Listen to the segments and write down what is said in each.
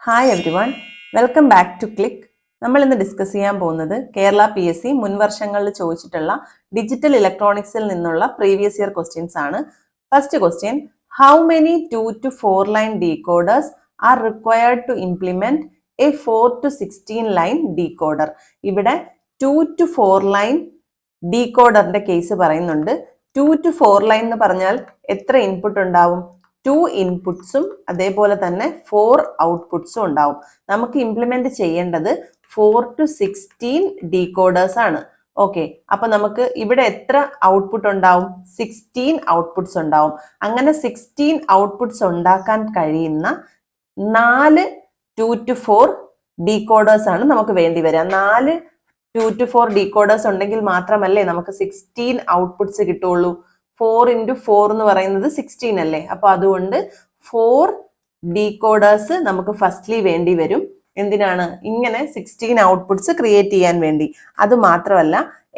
Hi everyone, welcome back to click. നമ്മൾ ഇന്ന് discuss ചെയ്യാൻ പോകുന്നത് കേരള PSC മുൻവർഷങ്ങളിൽ ചോദിച്ചിട്ടുള്ള ഡിജിറ്റൽ ഇലക്ട്രോണിക്സിൽ നിന്നുള്ള പ്രീവിയസ് ഇയർ ക്വസ്റ്റ്യൻസ് ആണ്. First question, how many 2 to 4 line decoders are required to implement a 4 to 16 line decoder? ഇവിടെ 2 to 4 line ഡീകോഡറിന്റെ case പറയുന്നുണ്ട്. 2 to 4 ലൈൻ എന്ന് പറഞ്ഞാൽ എത്ര ഇൻപുട്ട് ഉണ്ടാവും? 2 ഇൻപുട്സും അതേപോലെ തന്നെ 4 ഔട്ട്പുട്സും ഉണ്ടാവും. നമുക്ക് ഇംപ്ലിമെന്റ് ചെയ്യേണ്ടത് 4 to 16 ഡീകോഡേഴ്സ് ആണ്. ഓക്കെ, അപ്പൊ നമുക്ക് ഇവിടെ എത്ര ഔട്ട്പുട്ട് ഉണ്ടാവും? 16 ഔട്ട്പുട്സ് ഉണ്ടാവും. അങ്ങനെ 16 ഔട്ട്പുട്സ് ഉണ്ടാക്കാൻ കഴിയുന്ന 4 2 to 4 ഡീകോഡേഴ്സ് ആണ് നമുക്ക് വേണ്ടി വരിക. 4 2 to 4 ഡീകോഡേഴ്സ് ഉണ്ടെങ്കിൽ മാത്രമല്ലേ നമുക്ക് 16 ഔട്ട്പുട്സ് കിട്ടുള്ളൂ. 4 into 4 എന്ന് പറയുന്നത് 16 അല്ലേ? അപ്പൊ അതുകൊണ്ട് 4 ഡീകോഡേഴ്സ് നമുക്ക് ഫസ്റ്റ്ലി വേണ്ടി വരും. എന്തിനാണ്? ഇങ്ങനെ 16 ഔട്ട്പുട്സ് ക്രിയേറ്റ് ചെയ്യാൻ വേണ്ടി. അത് മാത്രമല്ല,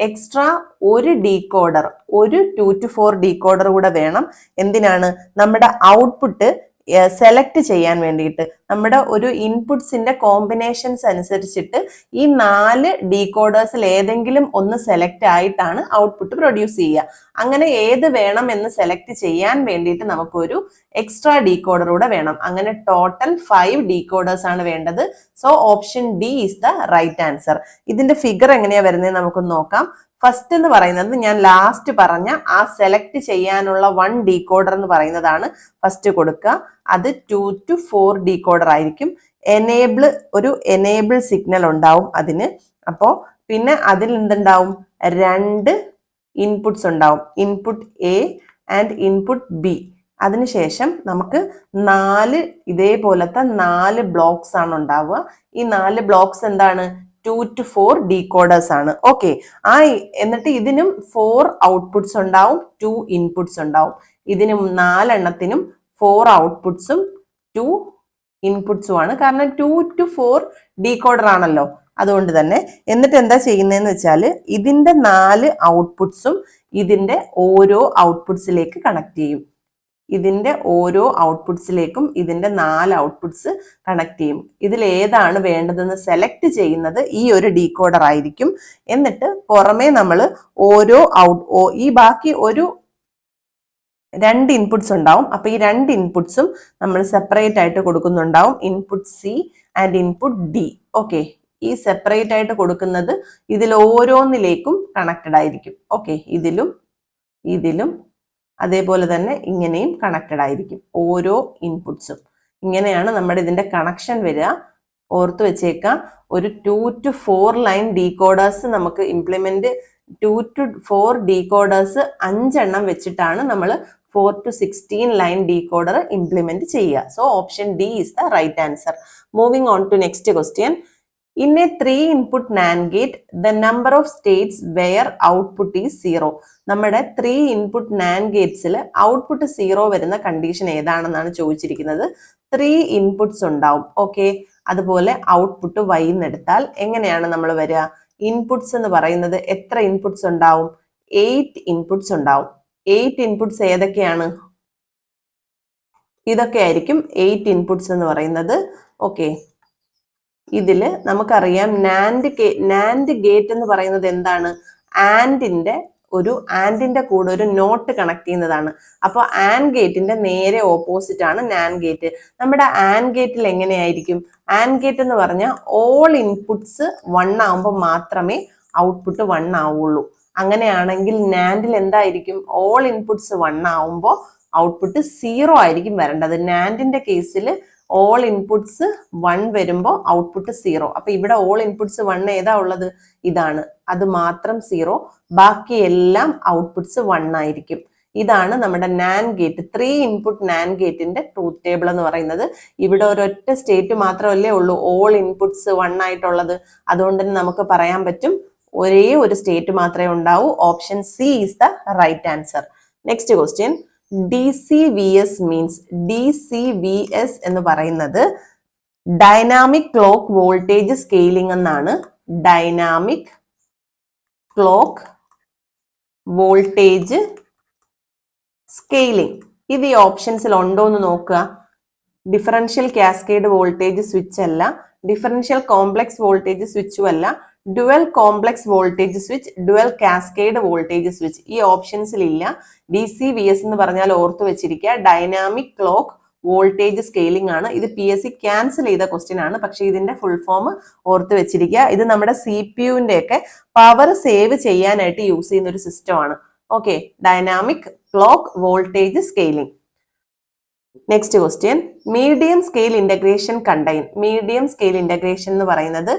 എക്സ്ട്രാ ഒരു ഡീകോഡർ, ഒരു 2 to 4 ഡീകോഡർ കൂടെ വേണം. എന്തിനാണ്? നമ്മുടെ ഔട്ട്പുട്ട് സെലക്ട് ചെയ്യാൻ വേണ്ടിയിട്ട്. നമ്മുടെ ഒരു ഇൻപുട്സിന്റെ കോമ്പിനേഷൻസ് അനുസരിച്ചിട്ട് ഈ 4 ഡീകോഡേഴ്സിൽ ഏതെങ്കിലും ഒന്ന് സെലക്ട് ആയിട്ടാണ് ഔട്ട്പുട്ട് പ്രൊഡ്യൂസ് ചെയ്യുക. അങ്ങനെ ഏത് വേണം എന്ന് സെലക്ട് ചെയ്യാൻ വേണ്ടിയിട്ട് നമുക്കൊരു എക്സ്ട്രാ ഡീകോഡർ കൂടെ വേണം. അങ്ങനെ ടോട്ടൽ 5 ഡീകോഡേഴ്സ് ആണ് വേണ്ടത്. So option D is the right answer. ഇതിന്റെ ഫിഗർ എങ്ങനെയാ വരുന്നത് നമുക്കൊന്ന് നോക്കാം. ഫസ്റ്റ് എന്ന് പറയുന്നത് ഞാൻ ലാസ്റ്റ് പറഞ്ഞ ആ സെലക്ട് ചെയ്യാനുള്ള 1 ഡീകോഡർ എന്ന് പറയുന്നതാണ് ഫസ്റ്റ് കൊടുക്കുക. അത് 2 to 4 ഡീകോഡർ ആയിരിക്കും. ഒരു എനേബിൾ സിഗ്നൽ ഉണ്ടാവും അതിന്. അപ്പോ പിന്നെ അതിൽ എന്തുണ്ടാവും? 2 ഇൻപുട്സ് ഉണ്ടാവും, input A and input B. അതിനുശേഷം നമുക്ക് 4 ഇതേപോലത്തെ 4 ബ്ലോക്സ് ആണ് ഉണ്ടാവുക. ഈ 4 ബ്ലോക്സ് എന്താണ്? 2 to 4 ഡീകോഡേഴ്സ് ആണ്. ഓക്കെ, എന്നിട്ട് ഇതിനും 4 ഔട്ട്പുട്സ് ഉണ്ടാവും, 2 ഇൻപുട്സ് ഉണ്ടാവും. ഇതിനും 4 എണ്ണത്തിനും 4 ഔട്ട്പുട്സും 2 ഇൻപുട്സും ആണ്. കാരണം 2 to 4 ഡീകോഡർ ആണല്ലോ, അതുകൊണ്ട് തന്നെ. എന്നിട്ട് എന്താ ചെയ്യുന്നതെന്ന് വെച്ചാൽ ഇതിന്റെ 4 ഔട്ട്പുട്സും ഇതിന്റെ ഓരോ ഔട്ട്പുട്സിലേക്ക് കണക്ട് ചെയ്യും. ഇതിന്റെ ഓരോ ഔട്ട്പുട്സിലേക്കും ഇതിന്റെ 4 ഔട്ട്പുട്സ് കണക്ട് ചെയ്യും. ഇതിൽ ഏതാണ് വേണ്ടതെന്ന് സെലക്ട് ചെയ്യുന്നത് ഈ ഒരു ഡീകോഡർ ആയിരിക്കും. എന്നിട്ട് പുറമേ നമ്മൾ ഈ ബാക്കി ഒരു 2 ഇൻപുട്സ് ഉണ്ടാവും. അപ്പൊ ഈ 2 ഇൻപുട്സും നമ്മൾ സെപ്പറേറ്റ് ആയിട്ട് കൊടുക്കുന്നുണ്ടാവും, input C and input D. Okay, ഈ സെപ്പറേറ്റ് ആയിട്ട് കൊടുക്കുന്നത് ഇതിൽ ഓരോന്നിലേക്കും കണക്റ്റഡ് ആയിരിക്കും. ഓക്കെ, ഇതിലും അതേപോലെ തന്നെ ഇങ്ങനെയും കണക്റ്റഡ് ആയിരിക്കും ഓരോ ഇൻപുട്സും. ഇങ്ങനെയാണ് നമ്മുടെ ഇതിന്റെ കണക്ഷൻ വരിക. ഓർത്ത് വെച്ചേക്കാം. ഒരു 2 to 4 ലൈൻ ഡീകോഡേഴ്സ് നമുക്ക് ഇംപ്ലിമെന്റ് 2 to 4 ഡീകോഡേഴ്സ് 5 എണ്ണം വെച്ചിട്ടാണ് നമ്മൾ 4 to 16 ലൈൻ ഡീകോഡർ ഇംപ്ലിമെന്റ് ചെയ്യുക. So option D is the right answer. Moving on to next question. In a 3 input NAND gate, the number of states where output is 0. നമ്മുടെ 3 input NAND gatesൽ output 0 വരുന്ന condition ഏതാണെന്നാണ് ചോദിച്ചിരിക്കുന്നത്. 3 inputs ഉണ്ടാവും. Okay, അതുപോലെ output y എന്നെടുത്താൽ എങ്ങനെയാണ് നമ്മൾ വരിക? Inputs എന്ന് പറയുന്നത് എത്ര ഇൻപുട്സ് ഉണ്ടാവും? 8 ഇൻപുട്സ് ഉണ്ടാവും. 8 ഇൻപുട്സ് ഏതൊക്കെയാണ്? ഇതൊക്കെ ആയിരിക്കും 8 ഇൻപുട്സ് എന്ന് പറയുന്നത്. ഓക്കെ, ഇതില് നമുക്കറിയാം നാൻഡ് ഗേറ്റ് എന്ന് പറയുന്നത് എന്താണ്? ആൻഡിന്റെ കൂടെ ഒരു നോട്ട് കണക്ട് ചെയ്യുന്നതാണ്. അപ്പോൾ ആൻഡ് ഗേറ്റിന്റെ നേരെ ഓപ്പോസിറ്റ് ആണ് നാൻഡ് ഗേറ്റ്. നമ്മുടെ ആൻഡ് ഗേറ്റിൽ എങ്ങനെയായിരിക്കും? ആൻഡ് ഗേറ്റ് എന്ന് പറഞ്ഞാൽ ഓൾ ഇൻപുട്സ് 1 ആവുമ്പോൾ മാത്രമേ ഔട്ട്പുട്ട് 1 ആവുള്ളൂ. അങ്ങനെയാണെങ്കിൽ നാൻഡിൽ എന്തായിരിക്കും? ഓൾ ഇൻപുട്സ് 1 ആവുമ്പോൾ ഔട്ട്പുട്ട് 0 ആയിരിക്കും വരേണ്ടത്. നാൻഡിന്റെ കേസിൽ ഓൾ ഇൻപുട്സ് 1 വരുമ്പോൾ ഔട്ട്പുട്ട് 0. അപ്പൊ ഇവിടെ ഓൾ ഇൻപുട്സ് 1 ഏതാ ഉള്ളത്? ഇതാണ്. അത് മാത്രം 0, ബാക്കി എല്ലാം ഔട്ട്പുട്സ് 1 ആയിരിക്കും. ഇതാണ് നമ്മുടെ നാൻഡ് ഗേറ്റ്, 3 ഇൻപുട്ട് നാൻഡ് ഗേറ്റിന്റെ ട്രൂത്ത് ടേബിൾ എന്ന് പറയുന്നത്. ഇവിടെ ഒരൊറ്റ സ്റ്റേറ്റ് മാത്രമല്ലേ ഉള്ളൂ ഓൾ ഇൻപുട്സ് 1 ആയിട്ടുള്ളത്. അതുകൊണ്ട് തന്നെ നമുക്ക് പറയാൻ പറ്റും ഒരേ ഒരു സ്റ്റേറ്റ് മാത്രമേ ഉണ്ടാവൂ. Option C is the right answer. Next question. DCVS means DCVS എന്ന് പറയുന്നത് ഡൈനാമിക് ക്ലോക്ക് വോൾട്ടേജ് സ്കെയിലിംഗ് എന്നാണ്. Dynamic clock voltage scaling. ഇത് ഈ ഓപ്ഷൻസിൽ ഉണ്ടോ എന്ന് നോക്കുക. ഡിഫറൻഷ്യൽ കാസ്കേഡ് വോൾട്ടേജ് സ്വിച്ച് അല്ല, ഡിഫറൻഷ്യൽ കോംപ്ലക്സ് വോൾട്ടേജ് സ്വിച്ചും അല്ല, dual complex voltage switch, dual cascade voltage switch. ഈ ഓപ്ഷൻസിൽ ഇല്ല. DCVS എന്ന് പറഞ്ഞാൽ ഓർത്ത് വെച്ചിരിക്കുക, ഡൈനാമിക് ക്ലോക്ക് വോൾട്ടേജ് സ്കെയിലിംഗ് ആണ്. ഇത് PSC ക്യാൻസൽ ചെയ്ത ക്വസ്റ്റ്യൻ ആണ്, പക്ഷെ ഇതിന്റെ ഫുൾ ഫോം ഓർത്ത് വെച്ചിരിക്കുക. ഇത് നമ്മുടെ CPU-ന്റെ ഒക്കെ പവർ സേവ് ചെയ്യാനായിട്ട് യൂസ് ചെയ്യുന്ന ഒരു സിസ്റ്റം ആണ്. Okay, dynamic clock voltage scaling. Next question, medium scale integration contain. Medium scale integration എന്ന് പറയുന്നത്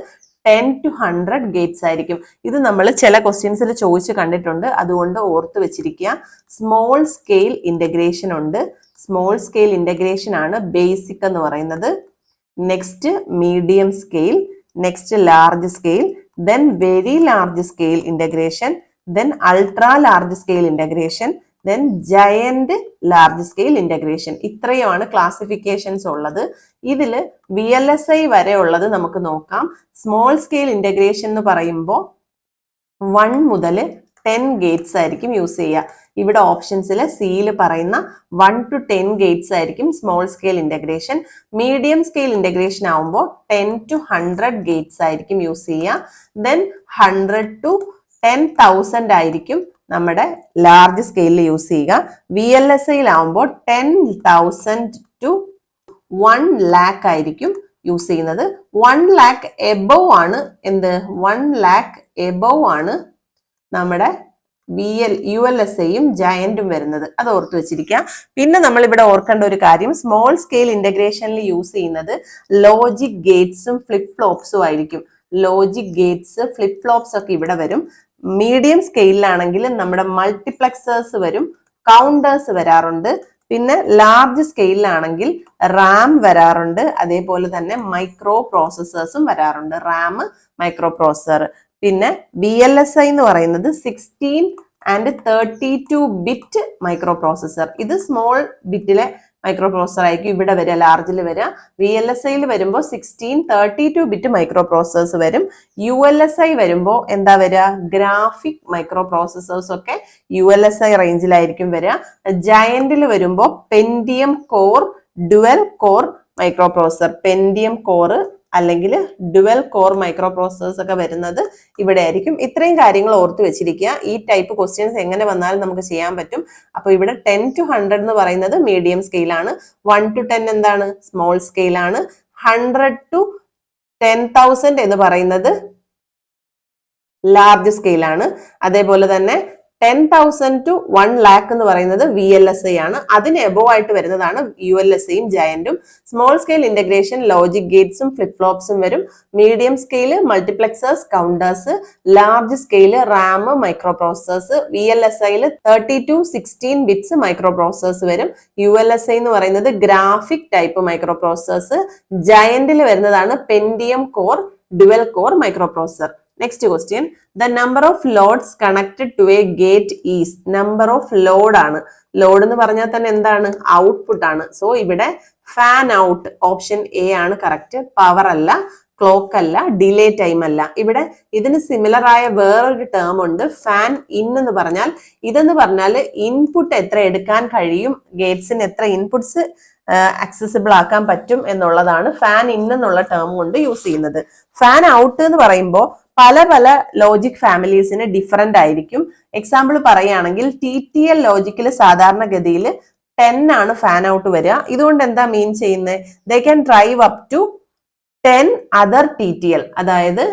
10 to 100 ഗേറ്റ്സ് ആയിരിക്കും. ഇത് നമ്മൾ ചില ക്വസ്റ്റ്യൻസിൽ ചോദിച്ച് കണ്ടിട്ടുണ്ട്, അതുകൊണ്ട് ഓർത്ത് വെച്ചിരിക്കുക. സ്മോൾ സ്കെയിൽ ഇന്റഗ്രേഷൻ ഉണ്ട്. സ്മോൾ സ്കെയിൽ ഇന്റഗ്രേഷൻ ആണ് ബേസിക് എന്ന് പറയുന്നത്. Next medium scale, next large scale, then very large scale integration, then ultra large scale integration, then giant large scale integration. ഇത്രയുമാണ് ക്ലാസിഫിക്കേഷൻസ് ഉള്ളത്. ഇതിൽ VLSI വരെ ഉള്ളത് നമുക്ക് നോക്കാം. സ്മോൾ സ്കെയിൽ ഇന്റഗ്രേഷൻ എന്ന് പറയുമ്പോൾ 1 മുതൽ 10 ഗേറ്റ്സ് ആയിരിക്കും യൂസ് ചെയ്യുക. ഇവിടെ ഓപ്ഷൻസിൽ സിയിൽ പറയുന്ന 1 to 10 ഗേറ്റ്സ് ആയിരിക്കും small scale integration. Medium scale integration ആവുമ്പോൾ 10 to 100 ഗേറ്റ്സ് ആയിരിക്കും യൂസ് ചെയ്യുക. ദെൻ 100 to 10,000 ആയിരിക്കും നമ്മുടെ ലാർജ് സ്കെയിലിൽ യൂസ് ചെയ്യുക. VLSIയിലാവുമ്പോൾ 10,000 to 1 lakh ആയിരിക്കും യൂസ് ചെയ്യുന്നത്. 1 lakh എബവ് ആണ് എന്ത്, 1 lakh എബവ് ആണ് നമ്മുടെ ULSIയും ജയന്റും വരുന്നത്. അത് ഓർത്ത് വെച്ചിരിക്കുക. പിന്നെ നമ്മൾ ഇവിടെ ഓർക്കേണ്ട ഒരു കാര്യം, സ്മോൾ സ്കെയിൽ ഇന്റഗ്രേഷനിൽ യൂസ് ചെയ്യുന്നത് ലോജിക് ഗേറ്റ്സും ഫ്ലിപ്പ് ഫ്ലോപ്സും ആയിരിക്കും. ലോജിക് ഗേറ്റ്സ്, ഫ്ലിപ്പ് ഫ്ലോപ്സ് ഒക്കെ ഇവിടെ വരും. മീഡിയം സ്കെയിലാണെങ്കിൽ നമ്മുടെ മൾട്ടിപ്ലക്സേഴ്സ് വരും, കൗണ്ടേഴ്സ് വരാറുണ്ട്. പിന്നെ ലാർജ് സ്കെയിലാണെങ്കിൽ റാം വരാറുണ്ട്, അതേപോലെ തന്നെ മൈക്രോ പ്രോസസ്സേഴ്സും വരാറുണ്ട്. Ram, micro processor. പിന്നെ VLSI എന്ന് പറയുന്നത് 16 and 32 ബിറ്റ് മൈക്രോ പ്രോസസർ. ഇത് സ്മോൾ ബിറ്റിലെ മൈക്രോ പ്രോസസർ ആയിരിക്കും ഇവിടെ വരിക, ലാർജിൽ വരിക. VLSIയിൽ വരുമ്പോൾ 16, 32 ബിറ്റ് മൈക്രോ പ്രോസസേഴ്സ് വരും. ULSI വരുമ്പോൾ എന്താ വരിക, ഗ്രാഫിക് മൈക്രോ പ്രോസസേഴ്സ് ഒക്കെ ULSI റേഞ്ചിലായിരിക്കും വരിക. ജയന്റിൽ വരുമ്പോൾ Pentium core, dual core micro processor, Pentium core അല്ലെങ്കിൽ ഡുവൽ കോർ മൈക്രോ പ്രോസസേഴ്സ് ഒക്കെ വരുന്നത് ഇവിടെ ആയിരിക്കും. ഇത്രയും കാര്യങ്ങൾ ഓർത്ത് വെച്ചിരിക്കുക. ഈ ടൈപ്പ് ക്വസ്റ്റ്യൻസ് എങ്ങനെ വന്നാലും നമുക്ക് ചെയ്യാൻ പറ്റും. അപ്പൊ ഇവിടെ 10 to 100 എന്ന് പറയുന്നത് മീഡിയം സ്കെയിലാണ്. 1 to 10 എന്താണ്, സ്മോൾ സ്കെയിലാണ്. 100 to 10,000 എന്ന് പറയുന്നത് ലാർജ് സ്കെയിലാണ്. അതേപോലെ തന്നെ 10,000 to 1 lakh എന്ന് പറയുന്നത് VLSI ആണ്. അതിന് എബോവ് ആയിട്ട് വരുന്നതാണ് ULSIയും ജയന്റും. സ്മോൾ സ്കെയിൽ ഇന്റഗ്രേഷൻ ലോജിക് ഗേറ്റ്സും ഫ്ലിപ്പ് ഫ്ലോപ്സും വരും. Medium scale multiplexers, counters. Large scale RAM, microprocessors. VLSIയിൽ 30 to 16 ബിറ്റ്സ് മൈക്രോ പ്രോസസേഴ്സ് വരും. ULSI എന്ന് പറയുന്നത് ഗ്രാഫിക് ടൈപ്പ് മൈക്രോ പ്രോസസേഴ്സ്. ജയന്റിൽ വരുന്നതാണ് Pentium core, dual core microprocessor. Next question, the number of loads connected to a gate is. number of load ആണ്. Load എന്ന് പറഞ്ഞാൽ തന്നെ എന്താണ്, ഔട്ട്പുട്ട് ആണ്. സോ ഇവിടെ ഫാൻ ഔട്ട് ഓപ്ഷൻ A ആണ് കറക്റ്റ്. പവർ അല്ല, ക്ലോക്ക് അല്ല, ഡിലേ ടൈം അല്ല. ഇവിടെ ഇതിന് സിമിലർ ആയ വേറൊരു ടേം ഉണ്ട്, ഫാൻ ഇൻ എന്ന് പറഞ്ഞാൽ. ഇതെന്ന് പറഞ്ഞാൽ ഇൻപുട്ട് എത്ര എടുക്കാൻ കഴിയും, ഗേറ്റ്സിന് എത്ര ഇൻപുട്സ് ആക്സസിബിൾ ആക്കാൻ പറ്റും എന്നുള്ളതാണ് ഫാൻ ഇൻ എന്നുള്ള ടേം കൊണ്ട് യൂസ് ചെയ്യുന്നത്. ഫാൻ ഔട്ട് എന്ന് പറയുമ്പോൾ പല പല ലോജിക് ഫാമിലീസിന് ഡിഫറെന്റ് ആയിരിക്കും. എക്സാമ്പിൾ പറയുകയാണെങ്കിൽ TTL ലോജിക്കിൽ സാധാരണഗതിയിൽ 10 ആണ് ഫാൻ ഔട്ട് വരിക. ഇതുകൊണ്ട് എന്താ മീൻ ചെയ്യുന്നത്, they can drive up to 10 other TTL, അതായത്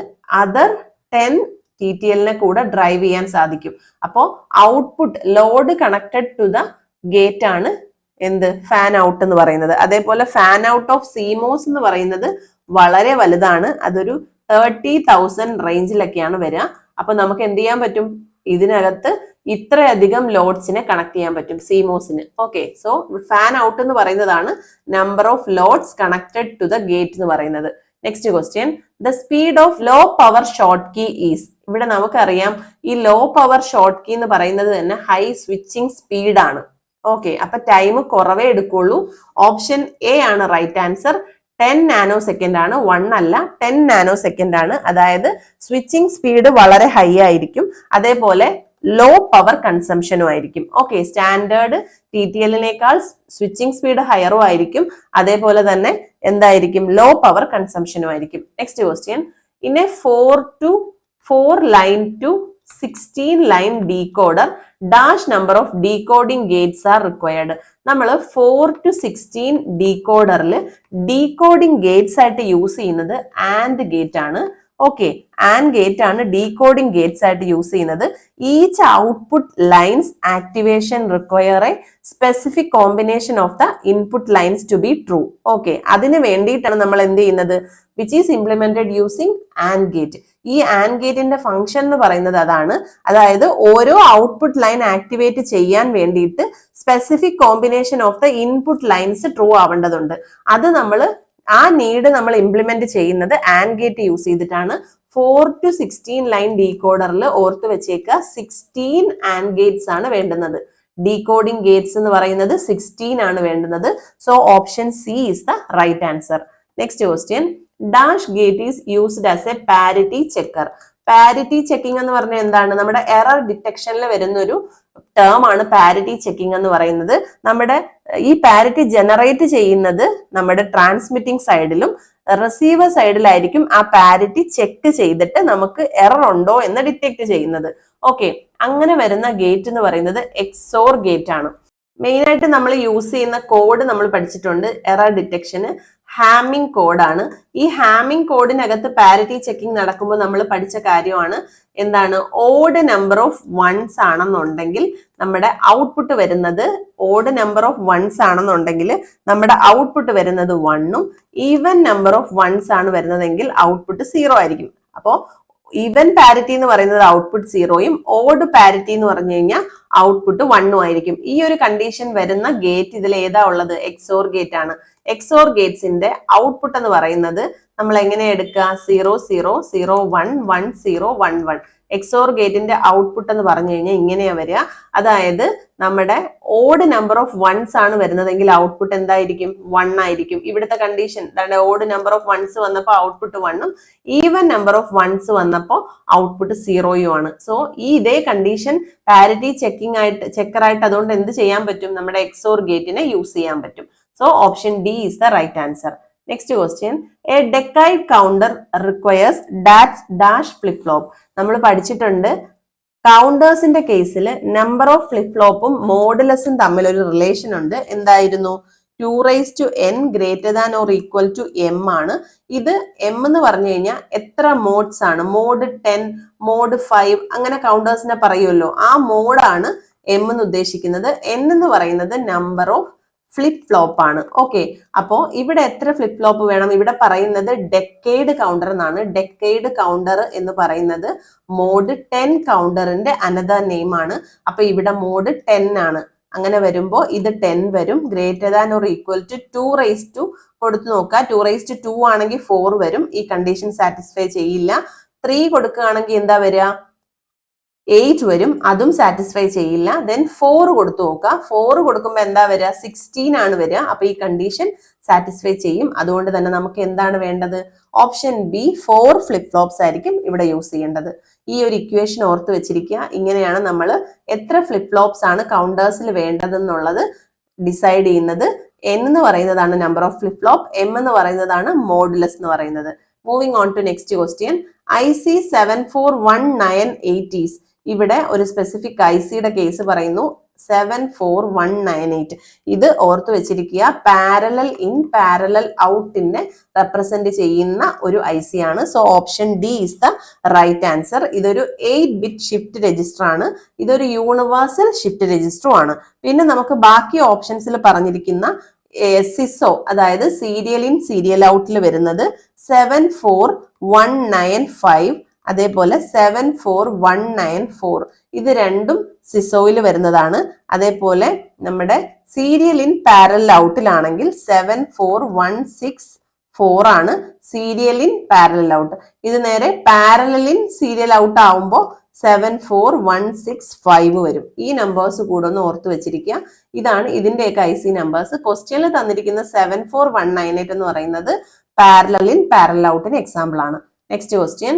അതർ 10 TTLനെ കൂടെ ഡ്രൈവ് ചെയ്യാൻ സാധിക്കും. അപ്പോൾ output load connected to the gate ആണ് എന്ത്, ഫാൻ ഔട്ട് എന്ന് പറയുന്നത്. അതേപോലെ ഫാൻ ഔട്ട് ഓഫ് CMOS എന്ന് പറയുന്നത് വളരെ വലുതാണ്. അതൊരു 30,000 റേഞ്ചിലൊക്കെയാണ് വരിക. അപ്പൊ നമുക്ക് എന്ത് ചെയ്യാൻ പറ്റും, ഇതിനകത്ത് ഇത്രയധികം ലോഡ്സിനെ കണക്ട് ചെയ്യാൻ പറ്റും CMOSന്. ഓക്കെ, സോ ഫാൻ ഔട്ട് എന്ന് പറയുന്നതാണ് number of loads connected to the gate എന്ന് പറയുന്നത്. Next question, the speed of low power Schottky is. ഇവിടെ നമുക്കറിയാം ഈ ലോ പവർ ഷോർട്ട് കീ എന്ന് പറയുന്നത് തന്നെ ഹൈ സ്വിച്ചിങ് സ്പീഡ് ആണ്. ഓക്കെ, അപ്പൊ ടൈം കുറവേ എടുക്കുള്ളൂ. ഓപ്ഷൻ A ആണ് റൈറ്റ് ആൻസർ. 10 നാനോ സെക്കൻഡ് ആണ്, 1 അല്ല, 10 നാനോ സെക്കൻഡ് ആണ്. അതായത് സ്വിച്ചിങ് സ്പീഡ് വളരെ ഹൈ ആയിരിക്കും. അതേപോലെ ലോ പവർ കൺസംഷനും ആയിരിക്കും. ഓക്കെ, സ്റ്റാൻഡേർഡ് TTL-നേക്കാൾ സ്വിച്ചിങ് സ്പീഡ് ഹയറും ആയിരിക്കും, അതേപോലെ തന്നെ എന്തായിരിക്കും, ലോ പവർ കൺസംഷനും ആയിരിക്കും. Next question, in a 4 line to 16 line decoder dash number of decoding gates are required. നമ്മൾ 4 to 16 ഡീകോഡറിൽ ഡീകോഡിംഗ് ഗേറ്റ്സ് ആയിട്ട് യൂസ് ചെയ്യുന്നത് ആൻഡ് ഗേറ്റ് ആണ്. ഓക്കെ, ആൻഡ് ഗേറ്റ് ആണ് ഡീകോഡിംഗ് ഗേറ്റ്സ് ആയിട്ട് യൂസ് ചെയ്യുന്നത്. Each output lines activation require a specific combination of the input lines to be true. Okay, അതിന് വേണ്ടിയിട്ടാണ് നമ്മൾ എന്ത് ചെയ്യുന്നത്, which is implemented using and gate. ഈ ആൻഡ് ഗേറ്റിന്റെ ഫംഗ്ഷൻ എന്ന് പറയുന്നത് അതാണ്. അതായത് ഓരോ ഔട്ട്പുട്ട് ലൈൻ ആക്ടിവേറ്റ് ചെയ്യാൻ വേണ്ടിയിട്ട് specific combination of the input lines true ആവേണ്ടതുണ്ട്. അത് ആ നീഡ് നമ്മൾ ഇംപ്ലിമെന്റ് ചെയ്യുന്നത് ആൻഡ് ഗേറ്റ് യൂസ് ചെയ്തിട്ടാണ്. 4 to 16 ലൈൻ ഡീകോഡറിൽ ഓർത്ത് വെച്ചേക്കുക 16 ആൻഡ് ഗേറ്റ്സ് ആണ് വേണ്ടുന്നത്. ഡീകോഡിംഗ് ഗേറ്റ്സ് എന്ന് പറയുന്നത് 16 ആണ് വേണ്ടുന്നത്. So option C is the right answer. Next question, dash gate is used as a parity checker. Parity checking എന്ന് പറഞ്ഞാൽ എന്താണ്, നമ്മുടെ എറർ ഡിറ്റക്ഷനിൽ വരുന്ന ഒരു ടേം ആണ് പാരിറ്റി ചെക്കിംഗ് എന്ന് പറയുന്നത്. നമ്മുടെ ഈ പാരിറ്റി ജനറേറ്റ് ചെയ്യുന്നത് നമ്മുടെ ട്രാൻസ്മിറ്റിംഗ് സൈഡിലും റിസീവർ സൈഡിലായിരിക്കും ആ പാരിറ്റി ചെക്ക് ചെയ്തിട്ട് നമുക്ക് എറർ ഉണ്ടോ എന്ന് ഡിറ്റക്ട് ചെയ്യുന്നത്. ഓക്കെ, അങ്ങനെ വരുന്ന ഗേറ്റ് എന്ന് പറയുന്നത് എക്സോർ ഗേറ്റ് ആണ്. മെയിൻ ആയിട്ട് നമ്മൾ യൂസ് ചെയ്യുന്ന കോഡ് നമ്മൾ പഠിച്ചിട്ടുണ്ട് എറർ ഡിറ്റക്ഷന്, ഹാമിംഗ് കോഡാണ്. ഈ ഹാമിംഗ് കോഡിനകത്ത് പാരിറ്റി ചെക്കിംഗ് നടക്കുമ്പോൾ നമ്മൾ പഠിച്ച കാര്യമാണ് എന്താണ്, ഓഡ് നമ്പർ ഓഫ് വൺസ് ആണെന്നുണ്ടെങ്കിൽ നമ്മുടെ ഔട്ട്പുട്ട് വരുന്നത് ഓഡ് നമ്പർ ഓഫ് വൺസ് ആണെന്നുണ്ടെങ്കിൽ നമ്മുടെ ഔട്ട്പുട്ട് വരുന്നത് 1ഉം ഈവൻ നമ്പർ ഓഫ് വൺസ് ആണ് വരുന്നതെങ്കിൽ ഔട്ട്പുട്ട് 0 ആയിരിക്കും. അപ്പോൾ ഈവൻ പാരിറ്റി എന്ന് പറയുന്നത് ഔട്ട്പുട്ട് 0യും ഓഡ് പാരിറ്റി എന്ന് പറഞ്ഞു കഴിഞ്ഞാൽ ഔട്ട്പുട്ട് 1ഉം ആയിരിക്കും. ഈ ഒരു കണ്ടീഷൻ വരുന്ന ഗേറ്റ് ഇതിൽ ഏതാ ഉള്ളത്, എക്സോർ ഗേറ്റ് ആണ്. എക്സോർ ഗേറ്റ്സിന്റെ ഔട്ട്പുട്ട് എന്ന് പറയുന്നത് നമ്മൾ എങ്ങനെ എടുക്കുക, 0 0 0 1 1 0 1 1. എക്സോർ ഗേറ്റിന്റെ ഔട്ട്പുട്ട് എന്ന് പറഞ്ഞു കഴിഞ്ഞാൽ ഇങ്ങനെയാ വരിക. അതായത് നമ്മുടെ ഓഡ് നമ്പർ ഓഫ് വൺസ് ആണ് വരുന്നതെങ്കിൽ ഔട്ട്പുട്ട് എന്തായിരിക്കും, 1 ആയിരിക്കും. ഇവിടുത്തെ condition odd number of ones വന്നപ്പോൾ ഔട്ട്പുട്ട് 1ഉം ഈവൻ നമ്പർ ഓഫ് വൺസ് വന്നപ്പോൾ ഔട്ട്പുട്ട് 0യും ആണ്. സോ ഈ ഇതേ കണ്ടീഷൻ പാരിറ്റി ചെക്കറായിട്ട് അതുകൊണ്ട് എന്ത് ചെയ്യാൻ പറ്റും, നമ്മുടെ എക്സോർ ഗേറ്റിനെ യൂസ് ചെയ്യാൻ പറ്റും. So option D is the right answer. Next question, a decade counter requires dash flip flop. നമ്മൾ പഠിച്ചിട്ടുണ്ട് കൗണ്ടേഴ്സിന്റെ കേസിൽ നമ്പർ ഓഫ് ഫ്ലിപ്പ് ഫ്ലോപ്പും മോഡുലസും തമ്മിൽ ഒരു റിലേഷൻ ഉണ്ട്. എന്തായിരുന്നു, 2n greater than or equal to m ആണ്. ഇത് m എന്ന് പറഞ്ഞു കഴിഞ്ഞാൽ എത്ര മോഡ്സ് ആണ്, മോഡ് 10 മോഡ് 5 അങ്ങനെ കൗണ്ടേഴ്സിനെ പറയുമല്ലോ, ആ മോഡാണ് m എന്ന് ഉദ്ദേശിക്കുന്നത്. n എന്ന് പറയുന്നത് നമ്പർ ഓഫ് ഫ്ലിപ്പ് ഫ്ലോപ്പ് ആണ്. ഓക്കെ, അപ്പോ ഇവിടെ എത്ര ഫ്ലിപ്പ് ഫ്ലോപ്പ് വേണം, ഇവിടെ പറയുന്നത് ഡെക്കേഡ് കൗണ്ടർ എന്നാണ്. ഡെക്കേഡ് കൗണ്ടർ എന്ന് പറയുന്നത് മോഡ് 10 കൗണ്ടറിന്റെ അനദർ നെയിം ആണ്. അപ്പൊ ഇവിടെ മോഡ് 10 ആണ്. അങ്ങനെ വരുമ്പോ ഇത് 10 വരും. Greater than or equal to 2 കൊടുത്തു നോക്കുക. 2 ആണെങ്കിൽ 4 വരും. ഈ കണ്ടീഷൻ സാറ്റിസ്ഫൈ ചെയ്യില്ല. 3 കൊടുക്കുകയാണെങ്കിൽ എന്താ വരിക, 8 വരും. അതും സാറ്റിസ്ഫൈ ചെയ്യില്ല. ദെൻ 4 കൊടുത്തു നോക്കുക. 4 കൊടുക്കുമ്പോൾ എന്താ വരിക, 16 ആണ് വരിക. അപ്പൊ ഈ കണ്ടീഷൻ സാറ്റിസ്ഫൈ ചെയ്യും. അതുകൊണ്ട് തന്നെ നമുക്ക് എന്താണ് വേണ്ടത്, ഓപ്ഷൻ ബി 4 ഫ്ലിപ്പ് ഫ്ലോപ്സ് ആയിരിക്കും ഇവിടെ യൂസ് ചെയ്യേണ്ടത്. ഈ ഒരു ഇക്വേഷൻ ഓർത്ത് വെച്ചിരിക്കുക. ഇങ്ങനെയാണ് നമ്മൾ എത്ര ഫ്ലിപ്പ് ഫ്ലോപ്സ് ആണ് കൗണ്ടേഴ്സിൽ വേണ്ടതെന്നുള്ളത് ഡിസൈഡ് ചെയ്യുന്നത്. n എന്ന് പറയുന്നതാണ് number of flip flop, m എന്ന് പറയുന്നതാണ് മോഡുലസ് എന്ന് പറയുന്നത്. Moving on to next question, IC 74198 ഇവിടെ ഒരു സ്പെസിഫിക് ഐസിയുടെ കേസ് പറയുന്നു, 74198. ഇത് ഓർത്ത് വെച്ചിരിക്കുക. പാരലൽ ഇൻ പാരലൽ ഔട്ടിനെ റെപ്രസെന്റ് ചെയ്യുന്ന ഒരു IC ആണ്. So option D is the right answer. ഇതൊരു 8-bit ഷിഫ്റ്റ് രജിസ്റ്റർ ആണ്. ഇതൊരു യൂണിവേഴ്സൽ ഷിഫ്റ്റ് രജിസ്റ്ററും ആണ്. പിന്നെ നമുക്ക് ബാക്കി ഓപ്ഷൻസിൽ പറഞ്ഞിരിക്കുന്ന സിസോ അതായത് സീരിയൽ ഇൻ സീരിയൽ ഔട്ടിൽ വരുന്നത് 74195, അതേപോലെ 74194. ഇത് രണ്ടും സിസോയിൽ വരുന്നതാണ്. അതേപോലെ നമ്മുടെ സീരിയൽ ഇൻ പാരലൽ ഔട്ടിലാണെങ്കിൽ 74164 ആണ് സീരിയൽ ഇൻ പാരലൽ ഔട്ട്. ഇത് നേരെ പാരലൽ ഇൻ സീരിയൽ ഔട്ട് ആവുമ്പോൾ 74165 വരും. ഈ നമ്പേഴ്സ് കൂടെ ഒന്ന് ഓർത്ത് വെച്ചിരിക്കുക. ഇതാണ് ഇതിന്റെയൊക്കെ IC നമ്പേഴ്സ്. ക്വസ്റ്റ്യനിൽ തന്നിരിക്കുന്ന 74198 എന്ന് പറയുന്നത് പാരലൽ ഇൻ പാരലൽ ഔട്ടിന് എക്സാമ്പിൾ ആണ്. Next question,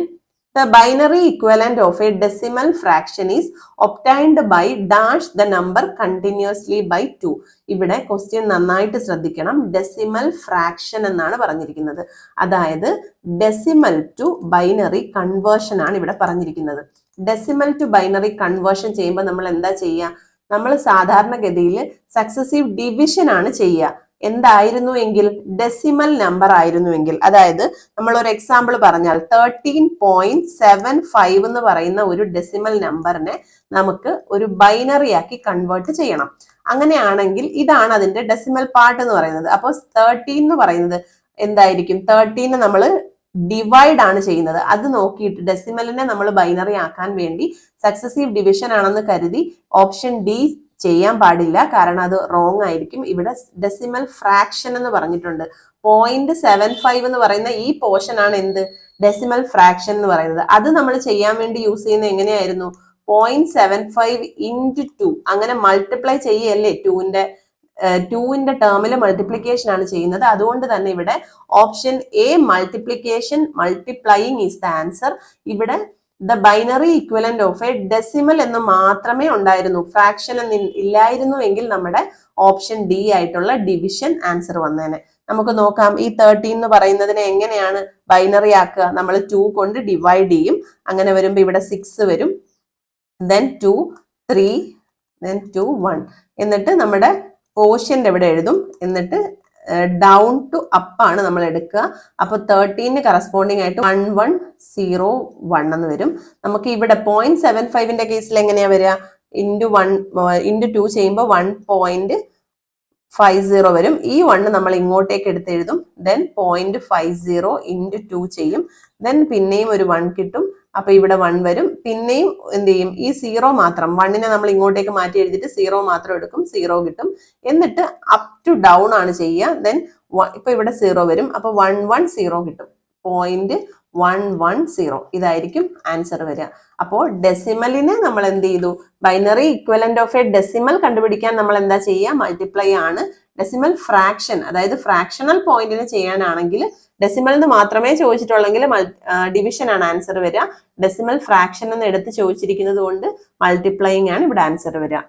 The binary equivalent of a decimal fraction is obtained by dash the number continuously by 2. ഇവിടെ ക്വസ്റ്റ്യൻ നന്നായിട്ട് ശ്രദ്ധിക്കണം. ഡെസിമൽ ഫ്രാക്ഷൻ എന്നാണ് പറഞ്ഞിരിക്കുന്നത്. അതായത് ഡെസിമൽ ടു ബൈനറി കൺവേർഷൻ ആണ് ഇവിടെ പറഞ്ഞിരിക്കുന്നത്. ഡെസിമൽ ടു ബൈനറി കൺവേർഷൻ ചെയ്യുമ്പോൾ നമ്മൾ എന്താ ചെയ്യുക? നമ്മൾ സാധാരണഗതിയിൽ സക്സസീവ് ഡിവിഷൻ ആണ് ചെയ്യുക. എന്തായിരുന്നു എങ്കിൽ ഡെസിമൽ നമ്പർ ആയിരുന്നുവെങ്കിൽ, അതായത് നമ്മൾ ഒരു എക്സാമ്പിൾ പറഞ്ഞാൽ 13.75 എന്ന് പറയുന്ന ഒരു ഡെസിമൽ നമ്പറിനെ നമുക്ക് ഒരു ബൈനറി ആക്കി കൺവേർട്ട് ചെയ്യണം. അങ്ങനെയാണെങ്കിൽ ഇതാണ് അതിന്റെ ഡെസിമൽ പാർട്ട് എന്ന് പറയുന്നത്. അപ്പോൾ 13 എന്ന് പറയുന്നത് എന്തായിരിക്കും? 13 നമ്മൾ ഡിവൈഡ് ആണ് ചെയ്യുന്നത്. അത് നോക്കിയിട്ട് ഡെസിമലിനെ നമ്മൾ ബൈനറി ആക്കാൻ വേണ്ടി സക്സസീവ് ഡിവിഷൻ ആണെന്ന് കരുതി ഓപ്ഷൻ ഡി ചെയ്യാൻ പാടില്ല. കാരണം അത് റോങ് ആയിരിക്കും. ഇവിടെ ഡെസിമൽ ഫ്രാക്ഷൻ എന്ന് പറഞ്ഞിട്ടുണ്ട്. 0.75 എന്ന് പറയുന്ന ഈ പോർഷൻ ആണ് എന്ത്? ഡെസിമൽ ഫ്രാക്ഷൻ എന്ന് പറയുന്നത്. അത് നമ്മൾ ചെയ്യാൻ വേണ്ടി യൂസ് ചെയ്യുന്നത് എങ്ങനെയായിരുന്നു? 0.75 into 2 അങ്ങനെ മൾട്ടിപ്ലൈ ചെയ്യല്ലേ. ടൂവിന്റെ ടേമിൽ മൾട്ടിപ്ലിക്കേഷൻ ആണ് ചെയ്യുന്നത്. അതുകൊണ്ട് തന്നെ ഇവിടെ option A multiplication multiplying is the answer. ഇവിടെ the binary equivalent of a decimal എന്ന് മാത്രമേ ഉണ്ടായിരുന്നു. ഫ്രാക്ഷൻ എന്ന് ഇല്ലായിരുന്നു എങ്കിൽ നമ്മുടെ ഓപ്ഷൻ ഡി ആയിട്ടുള്ള ഡിവിഷൻ ആൻസർ വന്നേനെ. നമുക്ക് നോക്കാം ഈ 13 എന്ന് പറയുന്നതിനെ എങ്ങനെയാണ് ബൈനറി ആക്കുക. നമ്മൾ 2 കൊണ്ട് ഡിവൈഡ് ചെയ്യും. അങ്ങനെ വരുമ്പോൾ ഇവിടെ 6 വരും, then 2 3 then 2 1 എന്നിട്ട് നമ്മുടെ കോഷ്യന്റ് എവിടെ എഴുതും, എന്നിട്ട് ഡൗൺ ടു അപ്പ് ആണ് നമ്മൾ എടുക്കുക. അപ്പൊ 13 കറസ്പോണ്ടിങ് ആയിട്ട് 1101 എന്ന് വരും. നമുക്ക് ഇവിടെ 0.75ന്റെ കേസിൽ എങ്ങനെയാ വരിക? ഇൻറ്റു 2 ചെയ്യുമ്പോൾ 1.50 വരും. ഈ 1 നമ്മൾ ഇങ്ങോട്ടേക്ക് എടുത്ത് എഴുതും. ദെൻ 0.50 ഇൻറ്റു 2 ചെയ്യും. ദെൻ പിന്നെയും ഒരു 1 കിട്ടും. അപ്പൊ ഇവിടെ 1 വരും. പിന്നെയും എന്ത് ചെയ്യും? ഈ 0 മാത്രം 1നെ നമ്മൾ ഇങ്ങോട്ടേക്ക് മാറ്റി എഴുതിയിട്ട് 0 മാത്രം എടുക്കും. 0 കിട്ടും. എന്നിട്ട് അപ് ടു ഡൗൺ ആണ് ചെയ്യുക. ദെൻ ഇപ്പൊ ഇവിടെ 0 വരും. അപ്പൊ 110 കിട്ടും. 0.110 ഇതായിരിക്കും ആൻസർ വരിക. അപ്പോൾ ഡെസിമലിനെ നമ്മൾ എന്ത് ചെയ്തു? Binary equivalent of a decimal കണ്ടുപിടിക്കാൻ നമ്മൾ എന്താ ചെയ്യുക? മൾട്ടിപ്ലൈ ആണ്. ഡെസിമൽ ഫ്രാക്ഷൻ, അതായത് ഫ്രാക്ഷണൽ പോയിന്റിന് ചെയ്യാനാണെങ്കിൽ ഡെസിമൽ എന്ന് മാത്രമേ ചോദിച്ചിട്ടുള്ളെങ്കിൽ ഡിവിഷൻ ആണ് ആൻസർ വരിക. ഡെസിമൽ ഫ്രാക്ഷൻ എന്ന് എടുത്ത് ചോദിച്ചിരിക്കുന്നത് കൊണ്ട് മൾട്ടിപ്ലൈയിങ് ആണ് ഇവിടെ ആൻസർ വരിക.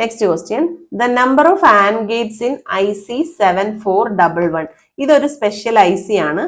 Next question, the number of and Gates in IC 7411. ഇതൊരു സ്പെഷ്യൽ IC ആണ്.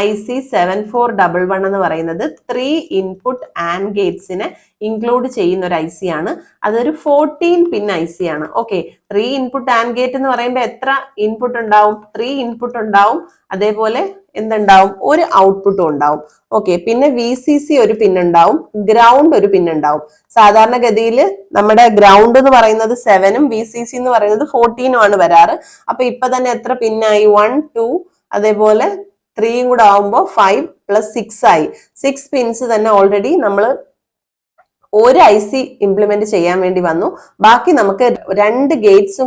IC 7411 എന്ന് പറയുന്നത് 3 ഇൻപുട്ട് ആൻഡ് ഗേറ്റ്സിനെ ഇൻക്ലൂഡ് ചെയ്യുന്ന ഒരു IC ആണ്. അതൊരു 14 പിൻ IC ആണ്. ഓക്കെ, 3 ഇൻപുട്ട് ആൻഡ് ഗേറ്റ് എന്ന് പറയുമ്പോൾ എത്ര ഇൻപുട്ട് ഉണ്ടാവും? 3 ഇൻപുട്ട് ഉണ്ടാവും. അതേപോലെ എന്തുണ്ടാവും? ഒരു ഔട്ട്പുട്ടും ഉണ്ടാവും. ഓക്കെ, പിന്നെ VCC ഒരു പിൻ ഉണ്ടാവും, ഗ്രൗണ്ട് ഒരു പിൻ ഉണ്ടാവും. സാധാരണഗതിയിൽ നമ്മുടെ ഗ്രൗണ്ട് എന്ന് പറയുന്നത് 7ഉം VCC എന്ന് പറയുന്നത് 14ഉം ആണ് വരാറ്. അപ്പൊ ഇപ്പൊ തന്നെ എത്ര പിന്നായി? 1 2 അതേപോലെ 3 കൂടെ ആവുമ്പോൾ 5 + 6 ആയി. 6 പിൻസ് തന്നെ ഓൾറെഡി നമ്മൾ ഒരു IC ഇംപ്ലിമെന്റ് ചെയ്യാൻ വേണ്ടി വന്നു. ബാക്കി നമുക്ക് 2 ഗേറ്റ്സ്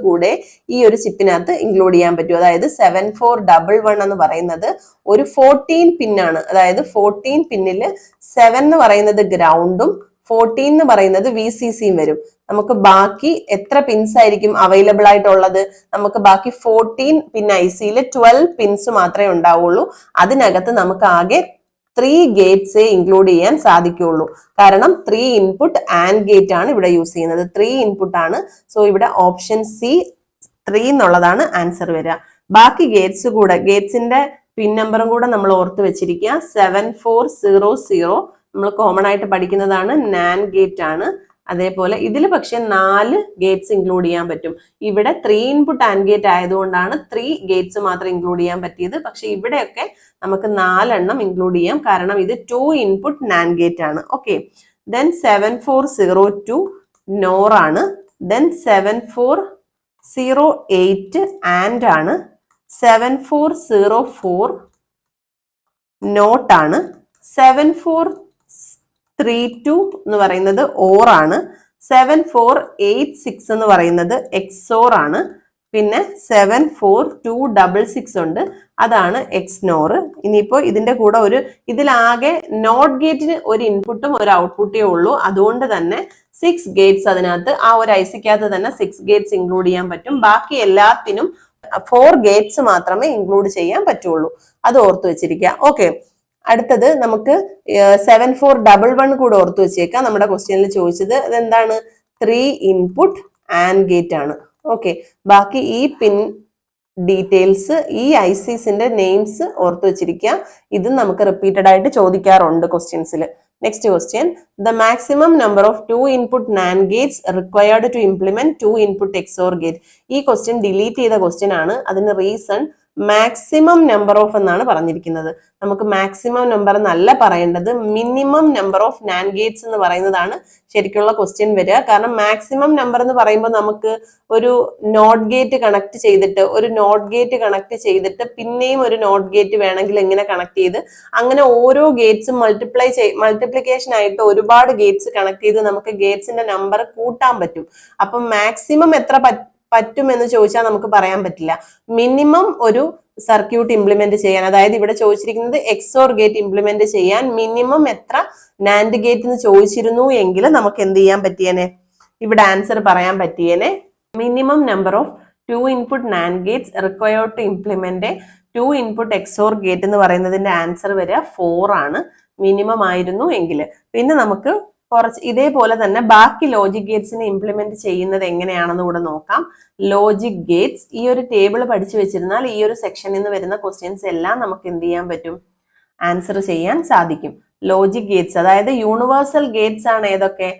കൂടെ ഈ ഒരു ചിപ്പിനകത്ത് ഇൻക്ലൂഡ് ചെയ്യാൻ പറ്റും. അതായത് 7411 എന്ന് പറയുന്നത് ഒരു 14 പിന്നാണ്. അതായത് 14 പിന്നിൽ 7 എന്ന് പറയുന്നത് ഗ്രൗണ്ടും 14 എന്ന് പറയുന്നത് VCCയും വരും. നമുക്ക് ബാക്കി എത്ര പിൻസ് ആയിരിക്കും അവൈലബിൾ ആയിട്ടുള്ളത്? നമുക്ക് ബാക്കി 14 പിൻ ICയിൽ 12 പിൻസ് മാത്രമേ ഉണ്ടാവുള്ളൂ. അതിനകത്ത് നമുക്ക് ആകെ 3 ഗേറ്റ്സേ ഇൻക്ലൂഡ് ചെയ്യാൻ സാധിക്കുള്ളൂ. കാരണം 3 ഇൻപുട്ട് ആൻഡ് ഗേറ്റ് ആണ് ഇവിടെ യൂസ് ചെയ്യുന്നത്. 3 ഇൻപുട്ട് ആണ്. സോ ഇവിടെ ഓപ്ഷൻ സി 3 എന്നുള്ളതാണ് ആൻസർ വരിക. ബാക്കി ഗേറ്റ്സിന്റെ പിൻ നമ്പറും കൂടെ നമ്മൾ ഓർത്ത് വെച്ചിരിക്കുക. 7400 നമ്മൾ കോമൺ ആയിട്ട് പഠിക്കുന്നതാണ്. നാൻ ഗേറ്റ് ആണ്. അതേപോലെ ഇതിൽ പക്ഷെ 4 ഗേറ്റ്സ് ഇൻക്ലൂഡ് ചെയ്യാൻ പറ്റും. ഇവിടെ 3 ഇൻപുട്ട് ആൻഡ് ഗേറ്റ് ആയതുകൊണ്ടാണ് 3 ഗേറ്റ്സ് മാത്രം ഇൻക്ലൂഡ് ചെയ്യാൻ പറ്റിയത്. പക്ഷെ ഇവിടെയൊക്കെ നമുക്ക് 4 എണ്ണം ഇൻക്ലൂഡ് ചെയ്യാം. കാരണം ഇത് 2 ഇൻപുട്ട് നാൻ ഗേറ്റ് ആണ്. ഓക്കെ, ദെൻ 7402 നോർ ആണ്. ദെൻ 7408 ആൻഡ് ആണ്. 7404 നോട്ട് ആണ്. 7432 എന്ന് പറയുന്നത് ഓർ ആണ്. 7486 എന്ന് പറയുന്നത് എക്സോർ ആണ്. പിന്നെ 7426 ഉണ്ട്, അതാണ് എക്സ്നോർ. ഇനിയിപ്പോ ഇതിന്റെ കൂടെ ഇതിലാകെ നോട്ട് ഗേറ്റിന് ഒരു ഇൻപുട്ടും ഒരു ഔട്ട്പുട്ടേ ഉള്ളൂ. അതുകൊണ്ട് തന്നെ 6 ഗേറ്റ്സ് അതിനകത്ത് ആ ഒരു ICക്കകത്ത് തന്നെ 6 ഗേറ്റ്സ് ഇൻക്ലൂഡ് ചെയ്യാൻ പറ്റും. ബാക്കി എല്ലാത്തിനും 4 ഗേറ്റ്സ് മാത്രമേ ഇൻക്ലൂഡ് ചെയ്യാൻ പറ്റുള്ളൂ. അത് ഓർത്ത് വെച്ചിരിക്കുക. ഓക്കെ, അടുത്തത് നമുക്ക് 7411 കൂടെ ഓർത്തു വെച്ചേക്കാം. നമ്മുടെ ക്വസ്റ്റ്യനിൽ ചോദിച്ചത് അതെന്താണ്? 3 ഇൻപുട്ട് ആൻഡ് ഗേറ്റ് ആണ്. ഓക്കെ, ബാക്കി ഈ പിൻ ഡീറ്റെയിൽസ്, ഈ ഐസിസിന്റെ നെയിംസ് ഓർത്തു വെച്ചിരിക്കുക. ഇതും നമുക്ക് റിപ്പീറ്റഡ് ആയിട്ട് ചോദിക്കാറുണ്ട് ക്വസ്റ്റ്യൻസിൽ. Next question, the maximum number of 2 input NAND gates required to implement 2 input XOR gate. ഈ ക്വസ്റ്റ്യൻ ഡിലീറ്റ് ചെയ്ത ക്വസ്റ്റ്യൻ ആണ്. അതിന് റീസൺ മാക്സിമം നമ്പർ ഓഫ് എന്നാണ് പറഞ്ഞിരിക്കുന്നത്. നമുക്ക് മാക്സിമം നമ്പർ എന്നല്ല പറയേണ്ടത്, minimum number of NAND Gates എന്ന് പറയുന്നതാണ് ശരിക്കുള്ള ക്വസ്റ്റ്യൻ വരിക. കാരണം മാക്സിമം നമ്പർ എന്ന് പറയുമ്പോൾ നമുക്ക് ഒരു നോട്ട് ഗേറ്റ് കണക്ട് ചെയ്തിട്ട് പിന്നെയും ഒരു നോട്ട് ഗേറ്റ് വേണമെങ്കിൽ എങ്ങനെ കണക്ട് ചെയ്ത് അങ്ങനെ ഓരോ ഗേറ്റ്സും മൾട്ടിപ്ലിക്കേഷൻ ആയിട്ട് ഒരുപാട് ഗേറ്റ്സ് കണക്ട് ചെയ്ത് നമുക്ക് ഗേറ്റ്സിന്റെ നമ്പർ കൂട്ടാൻ പറ്റും. അപ്പം മാക്സിമം എത്ര പറ്റും എന്ന് ചോദിച്ചാൽ നമുക്ക് പറയാൻ പറ്റില്ല. മിനിമം ഒരു സർക്യൂട്ട് ഇംപ്ലിമെന്റ് ചെയ്യാൻ, അതായത് ഇവിടെ ചോദിച്ചിരിക്കുന്നത് എക്സോർ ഗേറ്റ് ഇംപ്ലിമെന്റ് ചെയ്യാൻ മിനിമം എത്ര നാൻഡ് ഗേറ്റ് എന്ന് ചോദിച്ചിരുന്നു എങ്കിൽ നമുക്ക് എന്ത് ചെയ്യാൻ പറ്റിയേനെ? ഇവിടെ ആൻസർ പറയാൻ പറ്റിയേനെ. Minimum number of 2 input NAND gates required to implement 2 input XOR gate എന്ന് പറയുന്നതിന്റെ ആൻസർ വരിക 4 ആണ്, മിനിമം ആയിരുന്നു എങ്കിൽ. പിന്നെ നമുക്ക് കുറച്ച് ഇതേപോലെ തന്നെ ബാക്കി ലോജിക് ഗേറ്റ്സിനെ ഇംപ്ലിമെന്റ് ചെയ്യുന്നത് എങ്ങനെയാണെന്ന് കൂടെ നോക്കാം. ലോജിക് ഗേറ്റ്സ്, ഈ ഒരു ടേബിൾ പഠിച്ചു വെച്ചിരുന്നാൽ ഈ ഒരു സെക്ഷനിൽ നിന്ന് വരുന്ന ക്വസ്റ്റ്യൻസ് എല്ലാം നമുക്ക് എന്ത് ചെയ്യാൻ പറ്റും? ആൻസർ ചെയ്യാൻ സാധിക്കും. ലോജിക് ഗേറ്റ്സ് അതായത് യൂണിവേഴ്സൽ ഗേറ്റ്സ് ആണ് ഏതൊക്കെ?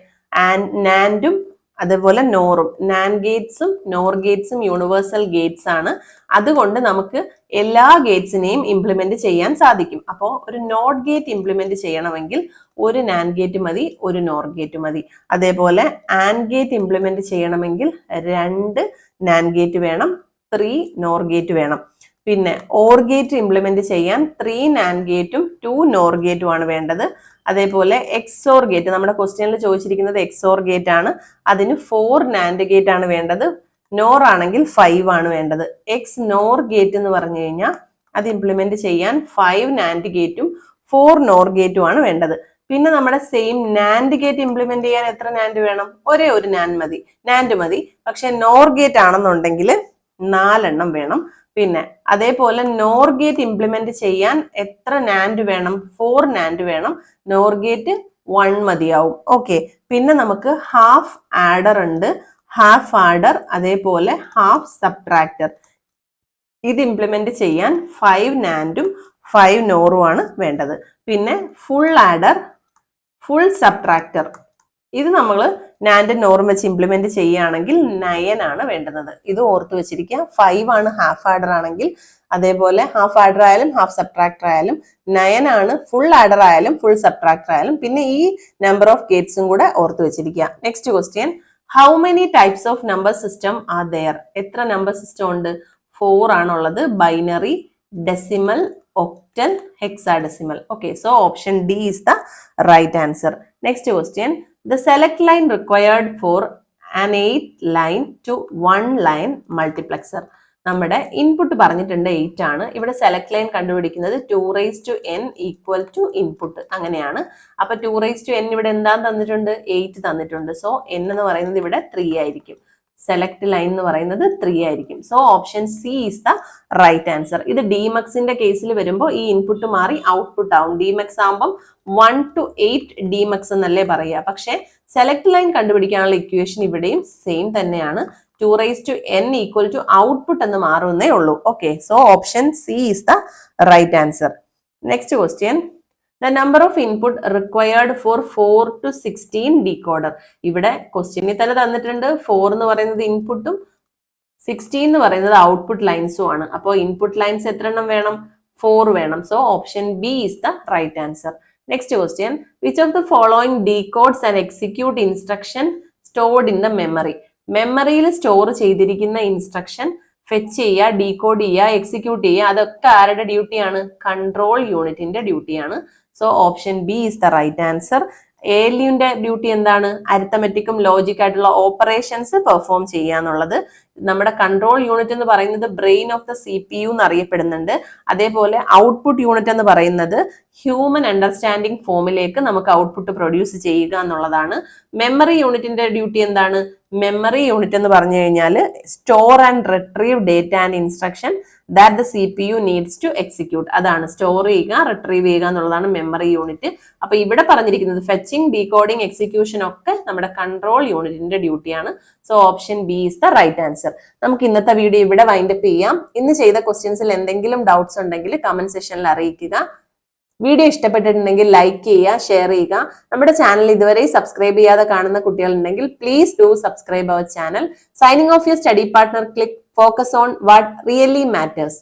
നാൻഡും അതുപോലെ നോറും. നാൻഡ് ഗേറ്റ്സും നോർ ഗേറ്റ്സും യൂണിവേഴ്സൽ ഗേറ്റ്സ് ആണ്. അതുകൊണ്ട് നമുക്ക് എല്ലാ ഗേറ്റ്സിനെയും ഇംപ്ലിമെന്റ് ചെയ്യാൻ സാധിക്കും. അപ്പോൾ ഒരു നോട്ട് ഗേറ്റ് ഇംപ്ലിമെന്റ് ചെയ്യണമെങ്കിൽ ഒരു നാൻഡ് ഗേറ്റ് മതി, ഒരു നോർ ഗേറ്റ് മതി. അതേപോലെ ആൻഡ് ഗേറ്റ് ഇംപ്ലിമെന്റ് ചെയ്യണമെങ്കിൽ 2 നാൻഡ് ഗേറ്റ് വേണം, 3 നോർ ഗേറ്റ് വേണം. പിന്നെ ഓർ ഗേറ്റ് ഇംപ്ലിമെന്റ് ചെയ്യാൻ 3 നാൻഡ് ഗേറ്റും 2 നോർ ഗേറ്റും ആണ് വേണ്ടത്. അതേപോലെ എക്സോർ ഗേറ്റ്, നമ്മുടെ ക്വസ്റ്റ്യനിൽ ചോദിച്ചിരിക്കുന്നത് എക്സോർ ഗേറ്റ് ആണ്. അതിന് 4 നാൻഡ് ഗേറ്റ് ആണ് വേണ്ടത്. നോർ ആണെങ്കിൽ 5 ആണ് വേണ്ടത്. എക്സ് നോർ ഗേറ്റ് എന്ന് പറഞ്ഞു കഴിഞ്ഞാൽ അത് ഇംപ്ലിമെന്റ് ചെയ്യാൻ 5 നാൻഡ് ഗേറ്റും 4 നോർ ഗേറ്റും ആണ് വേണ്ടത്. പിന്നെ നമ്മുടെ സെയിം നാൻഡ് ഗേറ്റ് ഇംപ്ലിമെന്റ് ചെയ്യാൻ എത്ര നാൻഡ് വേണം? ഒരേ ഒരു നാൻഡ് മതി. പക്ഷെ നോർ ഗേറ്റ് ആണെന്നുണ്ടെങ്കിൽ 4 എണ്ണം വേണം. പിന്നെ അതേപോലെ നോർ ഗേറ്റ് ഇംപ്ലിമെന്റ് ചെയ്യാൻ എത്ര നാൻഡ് വേണം? 4 നാൻഡ് വേണം. നോർ ഗേറ്റ് 1 മതിയാവും. ഓക്കെ, പിന്നെ നമുക്ക് ഹാഫ് ആഡർ ഉണ്ട്, ഹാഫ് ആഡർ അതേപോലെ ഹാഫ് സബ്ട്രാക്ടർ. ഇത് ഇംപ്ലിമെന്റ് ചെയ്യാൻ 5 നാൻഡും 5 നോറും ആണ് വേണ്ടത്. പിന്നെ ഫുൾ ആഡർ, ഫുൾ സബ്ട്രാക്ടർ, ഇത് നമ്മൾ നാൻഡ് നോറും വെച്ച് ഇംപ്ലിമെന്റ് ചെയ്യുകയാണെങ്കിൽ 9 ആണ് വേണ്ടുന്നത്. ഇത് ഓർത്ത് വെച്ചിരിക്കുക. 5 ആണ് ഹാഫ് ആഡർ ആണെങ്കിൽ, അതേപോലെ ഹാഫ് ആഡർ ആയാലും ഹാഫ് സബ്ട്രാക്ടർ ആയാലും 9 ആണ് ഫുൾ ആഡർ ആയാലും ഫുൾ സബ്ട്രാക്ടർ ആയാലും. പിന്നെ ഈ നമ്പർ ഓഫ് ഗേറ്റ്സും കൂടെ ഓർത്ത് വെച്ചിരിക്കുക. Next question, how many types of number system are there? എത്ര നമ്പർ സിസ്റ്റം ഉണ്ട്? 4 ആണുള്ളത്. Binary, decimal, octal, hexadecimal. Okay, so option D is the right answer. Next question, the select line required for an 8 line to 1 line multiplexer. നമ്മുടെ input പറഞ്ഞിട്ടുണ്ട് 8 ആണ്. ഇവിടെ select line കണ്ടുപിടിക്കുന്നത് 2n equal to input അങ്ങനെയാണ്. അപ്പൊ 2n ഇവിടെ എന്താ തന്നിട്ടുണ്ട്? 8 തന്നിട്ടുണ്ട്. സോ n എന്ന് പറയുന്നത് ഇവിടെ 3 ആയിരിക്കും. സെലക്ട് ലൈൻ എന്ന് പറയുന്നത് 3 ആയിരിക്കും. So option C is the right answer. ഇത് ഡിമെക്സിന്റെ കേസിൽ വരുമ്പോൾ ഈ ഇൻപുട്ട് മാറി ഔട്ട്പുട്ട് ആവും. ഡിമെക്സ് ആകുമ്പോൾ 1 to 8 ഡിമെക്സ് എന്നല്ലേ പറയുക. പക്ഷെ സെലക്ട് ലൈൻ കണ്ടുപിടിക്കാനുള്ള ഇക്വേഷൻ ഇവിടെയും സെയിം തന്നെയാണ്. 2n ഈക്വൽ ടു ഔട്ട്പുട്ട് എന്ന് മാറുന്നേ ഉള്ളൂ. Okay, so option C is the right answer. Next question, the number of input required for 4 to 16 decoder. ഇവിടെ ക്വസ്റ്റ്യനിൽ തന്നെ തന്നിട്ടുണ്ട് 4 എന്ന് പറയുന്നത് ഇൻപുട്ടും 16 എന്ന് പറയുന്നത് ഔട്ട്പുട്ട് ലൈൻസും ആണ്. അപ്പോൾ ഇൻപുട്ട് ലൈൻസ് എത്ര എണ്ണം വേണം? 4 വേണം. So option B is the right answer. Next question, which of the following decodes and execute instruction stored in the memory? മെമ്മറിയിൽ സ്റ്റോർ ചെയ്തിരിക്കുന്ന ഇൻസ്ട്രക്ഷൻ ഫെച്ച് ചെയ്യുക, ഡീകോഡ് ചെയ്യുക, എക്സിക്യൂട്ട് ചെയ്യുക, അതൊക്കെ ആരുടെ ഡ്യൂട്ടിയാണ്? കൺട്രോൾ യൂണിറ്റിന്റെ ഡ്യൂട്ടിയാണ്. So option B is the right answer. ALUന്റെ ഡ്യൂട്ടി എന്താണ്? അരിത്തമെറ്റിക്കും ലോജിക് ആയിട്ടുള്ള ഓപ്പറേഷൻസ് പെർഫോം ചെയ്യുക എന്നുള്ളത്. നമ്മുടെ കൺട്രോൾ യൂണിറ്റ് എന്ന് പറയുന്നത് ബ്രെയിൻ ഓഫ് ദ CPU എന്ന് അറിയപ്പെടുന്നുണ്ട്. അതേപോലെ ഔട്ട്പുട്ട് യൂണിറ്റ് എന്ന് പറയുന്നത് ഹ്യൂമൻ അണ്ടർസ്റ്റാൻഡിംഗ് ഫോമിലേക്ക് നമുക്ക് ഔട്ട്പുട്ട് പ്രൊഡ്യൂസ് ചെയ്യുക എന്നുള്ളതാണ്. മെമ്മറി യൂണിറ്റിന്റെ ഡ്യൂട്ടി എന്താണ്? മെമ്മറി യൂണിറ്റ് എന്ന് പറഞ്ഞു കഴിഞ്ഞാൽ store and retrieve data and instruction that the CPU needs to execute. അതാണ് സ്റ്റോർ ചെയ്യുക, റിട്രീവ് ചെയ്യുക എന്നുള്ളതാണ് മെമ്മറി യൂണിറ്റ്. അപ്പൊ ഇവിടെ പറഞ്ഞിരിക്കുന്നത് ഫെച്ചിങ്, ഡീകോഡിംഗ്, എക്സിക്യൂഷൻ ഒക്കെ നമ്മുടെ കൺട്രോൾ യൂണിറ്റിന്റെ ഡ്യൂട്ടിയാണ്. So option B is the right answer. നമുക്ക് ഇന്നത്തെ വീഡിയോ ഇവിടെ വൈൻഡപ്പ് ചെയ്യാം. ഇന്ന് ചെയ്ത ക്വസ്റ്റ്യൻസിൽ എന്തെങ്കിലും ഡൗട്ട്സ് ഉണ്ടെങ്കിൽ കമന്റ് സെക്ഷനിൽ അറിയിക്കുക. വീഡിയോ ഇഷ്ടപ്പെട്ടിട്ടുണ്ടെങ്കിൽ ലൈക്ക് ചെയ്യുക, ഷെയർ ചെയ്യുക. നമ്മുടെ ചാനൽ ഇതുവരെ സബ്സ്ക്രൈബ് ചെയ്യാതെ കാണുന്ന കുട്ടികളുണ്ടെങ്കിൽ please do subscribe our channel. Signing off your study partner click. Focus on what really matters.